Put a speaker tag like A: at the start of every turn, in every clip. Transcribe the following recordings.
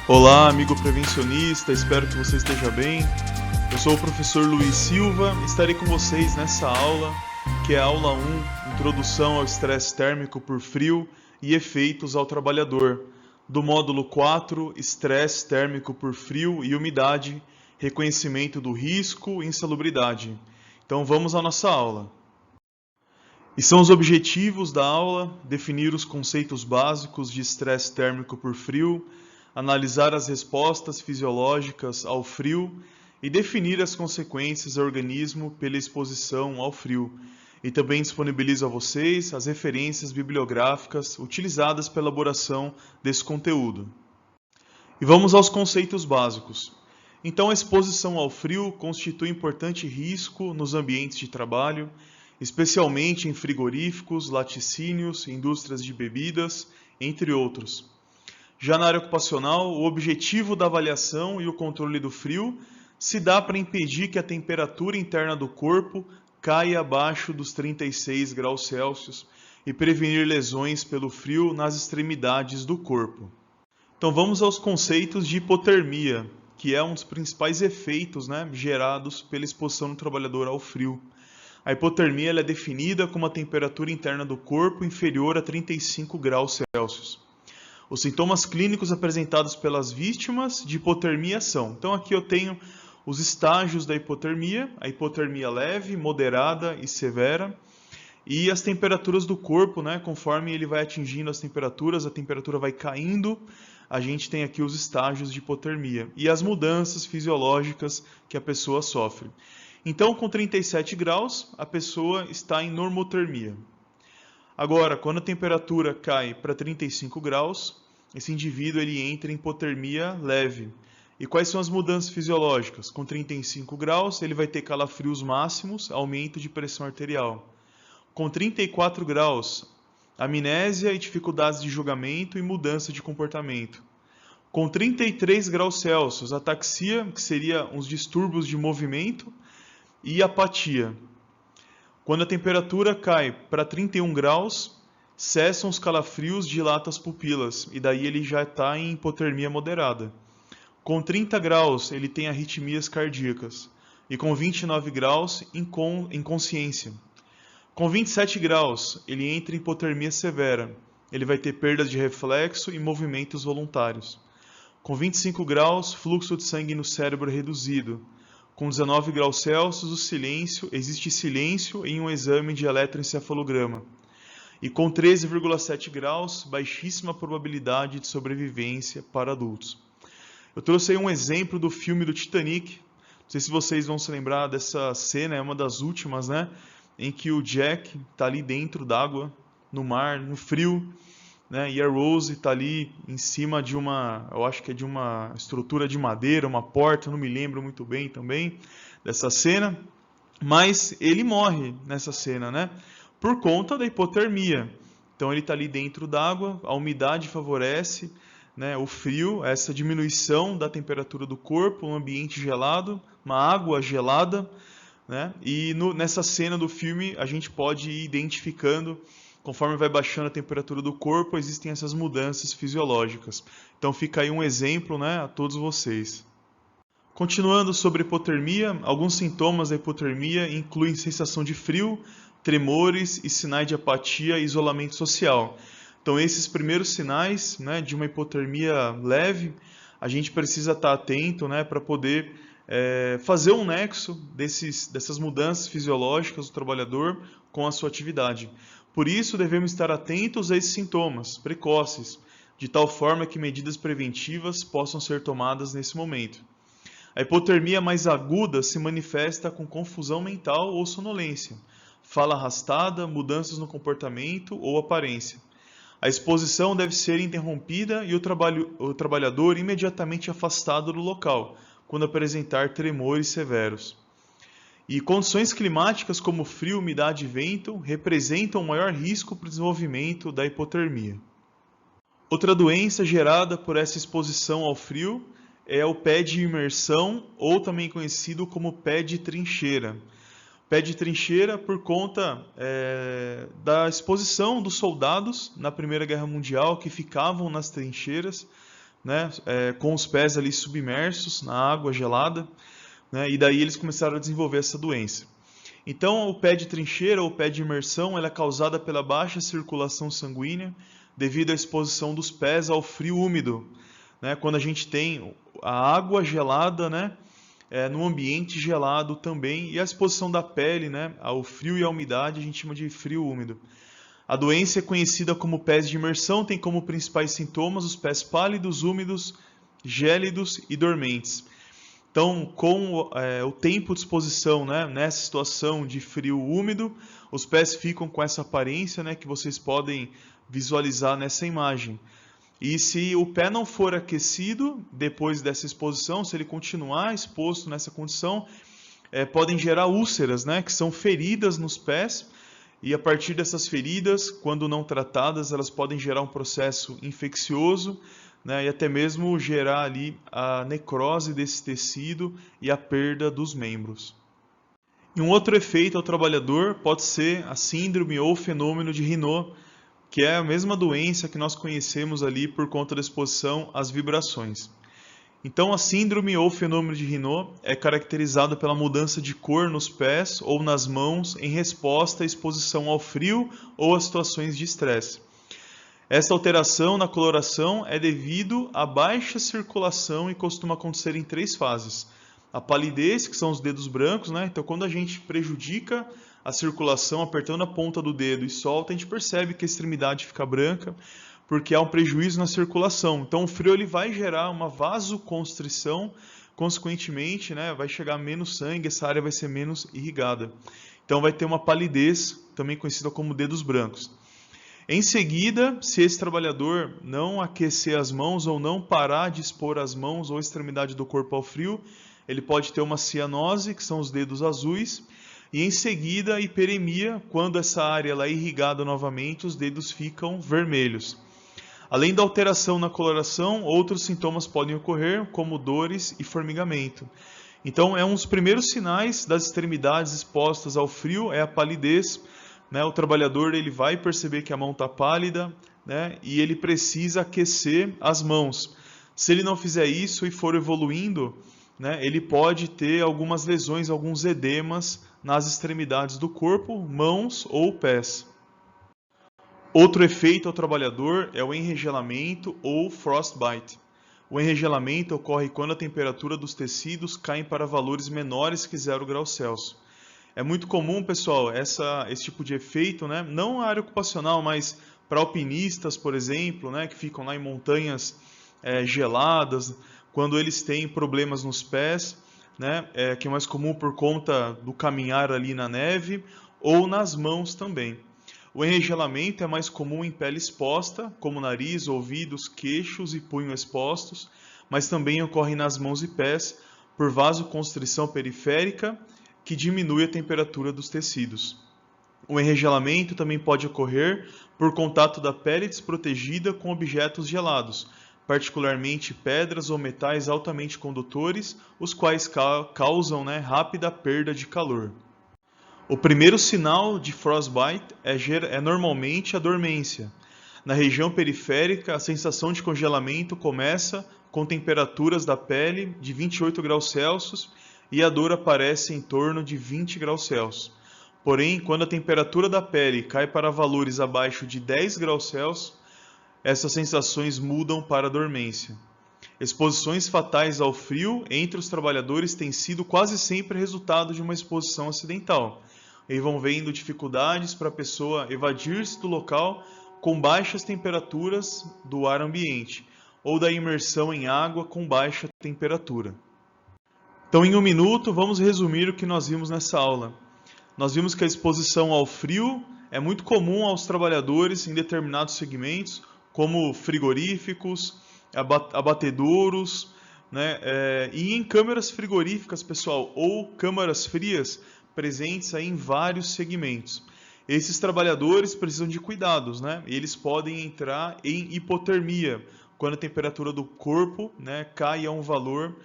A: Olá, amigo prevencionista, espero que você esteja bem. Eu sou o professor Luiz Silva e estarei com vocês nessa aula, que é a aula 1, Introdução ao Estresse Térmico por Frio e Efeitos ao Trabalhador, do módulo 4, Estresse Térmico por Frio e Umidade, Reconhecimento do Risco e Insalubridade. Então vamos à nossa aula. E são os objetivos da aula: definir os conceitos básicos de estresse térmico por frio, analisar as respostas fisiológicas ao frio e definir as consequências ao organismo pela exposição ao frio. E também disponibilizo a vocês as referências bibliográficas utilizadas para a elaboração desse conteúdo. E vamos aos conceitos básicos. Então, a exposição ao frio constitui importante risco nos ambientes de trabalho, especialmente em frigoríficos, laticínios, indústrias de bebidas, entre outros. Já na área ocupacional, o objetivo da avaliação e o controle do frio se dá para impedir que a temperatura interna do corpo caia abaixo dos 36 graus Celsius e prevenir lesões pelo frio nas extremidades do corpo. Então vamos aos conceitos de hipotermia, que é um dos principais efeitos, gerados pela exposição do trabalhador ao frio. A hipotermia é definida como a temperatura interna do corpo inferior a 35 graus Celsius. Os sintomas clínicos apresentados pelas vítimas de hipotermia são... Então aqui eu tenho os estágios da hipotermia: a hipotermia leve, moderada e severa. E as temperaturas do corpo, conforme ele vai atingindo as temperaturas, a temperatura vai caindo, a gente tem aqui os estágios de hipotermia e as mudanças fisiológicas que a pessoa sofre. Então, com 37 graus, a pessoa está em normotermia. Agora, quando a temperatura cai para 35 graus, esse indivíduo ele entra em hipotermia leve. E quais são as mudanças fisiológicas? Com 35 graus, ele vai ter calafrios máximos, aumento de pressão arterial. Com 34 graus, amnésia e dificuldades de julgamento e mudança de comportamento. Com 33 graus Celsius, ataxia, que seria os distúrbios de movimento, e apatia. Quando a temperatura cai para 31 graus, cessam os calafrios, dilata as pupilas, e daí ele já está em hipotermia moderada. Com 30 graus, ele tem arritmias cardíacas, e com 29 graus, inconsciência. Com 27 graus, ele entra em hipotermia severa, ele vai ter perdas de reflexo e movimentos voluntários. Com 25 graus, fluxo de sangue no cérebro reduzido. Com 19 graus Celsius, existe silêncio em um exame de eletroencefalograma. E com 13,7 graus, baixíssima probabilidade de sobrevivência para adultos. Eu trouxe aí um exemplo do filme do Titanic. Não sei se vocês vão se lembrar dessa cena, é uma das últimas, em que o Jack está ali dentro d'água, no mar, no frio, e a Rose está ali em cima de eu acho que é de uma estrutura de madeira, uma porta, não me lembro muito bem também dessa cena, mas ele morre nessa cena, por conta da hipotermia. Então ele está ali dentro d'água, a umidade favorece, o frio, essa diminuição da temperatura do corpo, um ambiente gelado, uma água gelada, e nessa cena do filme a gente pode ir identificando, conforme vai baixando a temperatura do corpo, existem essas mudanças fisiológicas. Então fica aí um exemplo, a todos vocês. Continuando sobre hipotermia, alguns sintomas da hipotermia incluem sensação de frio, tremores e sinais de apatia e isolamento social. Então esses primeiros sinais, de uma hipotermia leve, a gente precisa estar atento, para poder fazer um nexo dessas mudanças fisiológicas do trabalhador com a sua atividade. Por isso, devemos estar atentos a esses sintomas precoces, de tal forma que medidas preventivas possam ser tomadas nesse momento. A hipotermia mais aguda se manifesta com confusão mental ou sonolência, fala arrastada, mudanças no comportamento ou aparência. A exposição deve ser interrompida e o trabalhador imediatamente afastado do local, quando apresentar tremores severos. E condições climáticas como frio, umidade e vento representam o maior risco para o desenvolvimento da hipotermia. Outra doença gerada por essa exposição ao frio é o pé de imersão, ou também conhecido como pé de trincheira. Pé de trincheira por conta da exposição dos soldados na Primeira Guerra Mundial que ficavam nas trincheiras, né, com os pés ali submersos na água gelada, né, e daí eles começaram a desenvolver essa doença. Então, o pé de trincheira ou pé de imersão ela é causada pela baixa circulação sanguínea devido à exposição dos pés ao frio úmido, né, quando a gente tem a água gelada, né, no ambiente gelado também, e a exposição da pele, né, ao frio e à umidade a gente chama de frio úmido. A doença é conhecida como pés de imersão, tem como principais sintomas os pés pálidos, úmidos, gélidos e dormentes. Então, com o tempo de exposição, né, nessa situação de frio úmido, os pés ficam com essa aparência, né, que vocês podem visualizar nessa imagem. E se o pé não for aquecido depois dessa exposição, se ele continuar exposto nessa condição, podem gerar úlceras, né, que são feridas nos pés. E a partir dessas feridas, quando não tratadas, elas podem gerar um processo infeccioso, né, e até mesmo gerar ali a necrose desse tecido e a perda dos membros. E um outro efeito ao trabalhador pode ser a síndrome ou fenômeno de Raynaud, que é a mesma doença que nós conhecemos ali por conta da exposição às vibrações. Então, a síndrome ou fenômeno de Raynaud é caracterizada pela mudança de cor nos pés ou nas mãos em resposta à exposição ao frio ou a situações de estresse. Esta alteração na coloração é devido à baixa circulação e costuma acontecer em 3 fases. A palidez, que são os dedos brancos, né? Então, quando a gente prejudica a circulação apertando a ponta do dedo e solta, a gente percebe que a extremidade fica branca, porque há um prejuízo na circulação. Então, o frio ele vai gerar uma vasoconstrição, consequentemente, né, vai chegar menos sangue, essa área vai ser menos irrigada. Então, vai ter uma palidez, também conhecida como dedos brancos. Em seguida, se esse trabalhador não aquecer as mãos ou não parar de expor as mãos ou a extremidade do corpo ao frio, ele pode ter uma cianose, que são os dedos azuis, e em seguida a hiperemia, quando essa área ela é irrigada novamente, os dedos ficam vermelhos. Além da alteração na coloração, outros sintomas podem ocorrer, como dores e formigamento. Então, um dos primeiros sinais das extremidades expostas ao frio é a palidez, né? O trabalhador ele vai perceber que a mão está pálida, né? E ele precisa aquecer as mãos. Se ele não fizer isso e for evoluindo, né, ele pode ter algumas lesões, alguns edemas nas extremidades do corpo, mãos ou pés. Outro efeito ao trabalhador é o enregelamento ou frostbite. O enregelamento ocorre quando a temperatura dos tecidos cai para valores menores que 0 graus Celsius. É muito comum, pessoal, esse tipo de efeito, né? Não na área ocupacional, mas para alpinistas, por exemplo, né, que ficam lá em montanhas geladas, quando eles têm problemas nos pés, né, que é mais comum por conta do caminhar ali na neve, ou nas mãos também. O enregelamento é mais comum em pele exposta, como nariz, ouvidos, queixos e punho expostos, mas também ocorre nas mãos e pés por vasoconstrição periférica, que diminui a temperatura dos tecidos. O enregelamento também pode ocorrer por contato da pele desprotegida com objetos gelados, particularmente pedras ou metais altamente condutores, os quais causam, né, rápida perda de calor. O primeiro sinal de frostbite é normalmente a dormência. Na região periférica, a sensação de congelamento começa com temperaturas da pele de 28 graus Celsius e a dor aparece em torno de 20 graus Celsius. Porém, quando a temperatura da pele cai para valores abaixo de 10 graus Celsius, essas sensações mudam para a dormência. Exposições fatais ao frio entre os trabalhadores têm sido quase sempre resultado de uma exposição acidental, envolvendo dificuldades para a pessoa evadir-se do local com baixas temperaturas do ar ambiente, ou da imersão em água com baixa temperatura. Então, em um minuto, vamos resumir o que nós vimos nessa aula. Nós vimos que a exposição ao frio é muito comum aos trabalhadores em determinados segmentos, como frigoríficos, abatedouros, né? E em câmaras frigoríficas, pessoal, ou câmaras frias, presentes aí em vários segmentos. Esses trabalhadores precisam de cuidados, né? Eles podem entrar em hipotermia, quando a temperatura do corpo, né, cai a um valor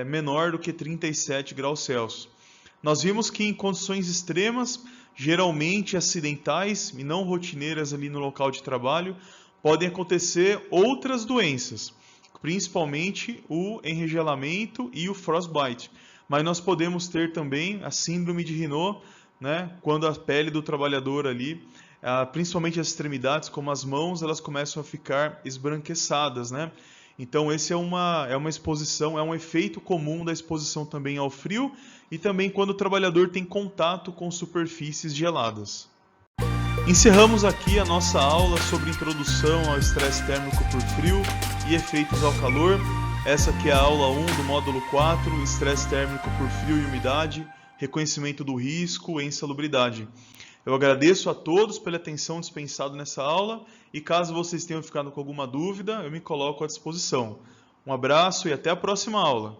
A: menor do que 37 graus Celsius. Nós vimos que em condições extremas, geralmente acidentais e não rotineiras ali no local de trabalho, podem acontecer outras doenças, principalmente o enregelamento e o frostbite. Mas nós podemos ter também a síndrome de Raynaud, né, quando a pele do trabalhador ali, principalmente as extremidades, como as mãos, elas começam a ficar esbranquiçadas, né? Então esse é uma exposição, é um efeito comum da exposição também ao frio e também quando o trabalhador tem contato com superfícies geladas. Encerramos aqui a nossa aula sobre introdução ao estresse térmico por frio e efeitos ao calor. Essa aqui é a aula 1 do módulo 4, estresse térmico por frio e umidade, reconhecimento do risco e insalubridade. Eu agradeço a todos pela atenção dispensada nessa aula e caso vocês tenham ficado com alguma dúvida, eu me coloco à disposição. Um abraço e até a próxima aula.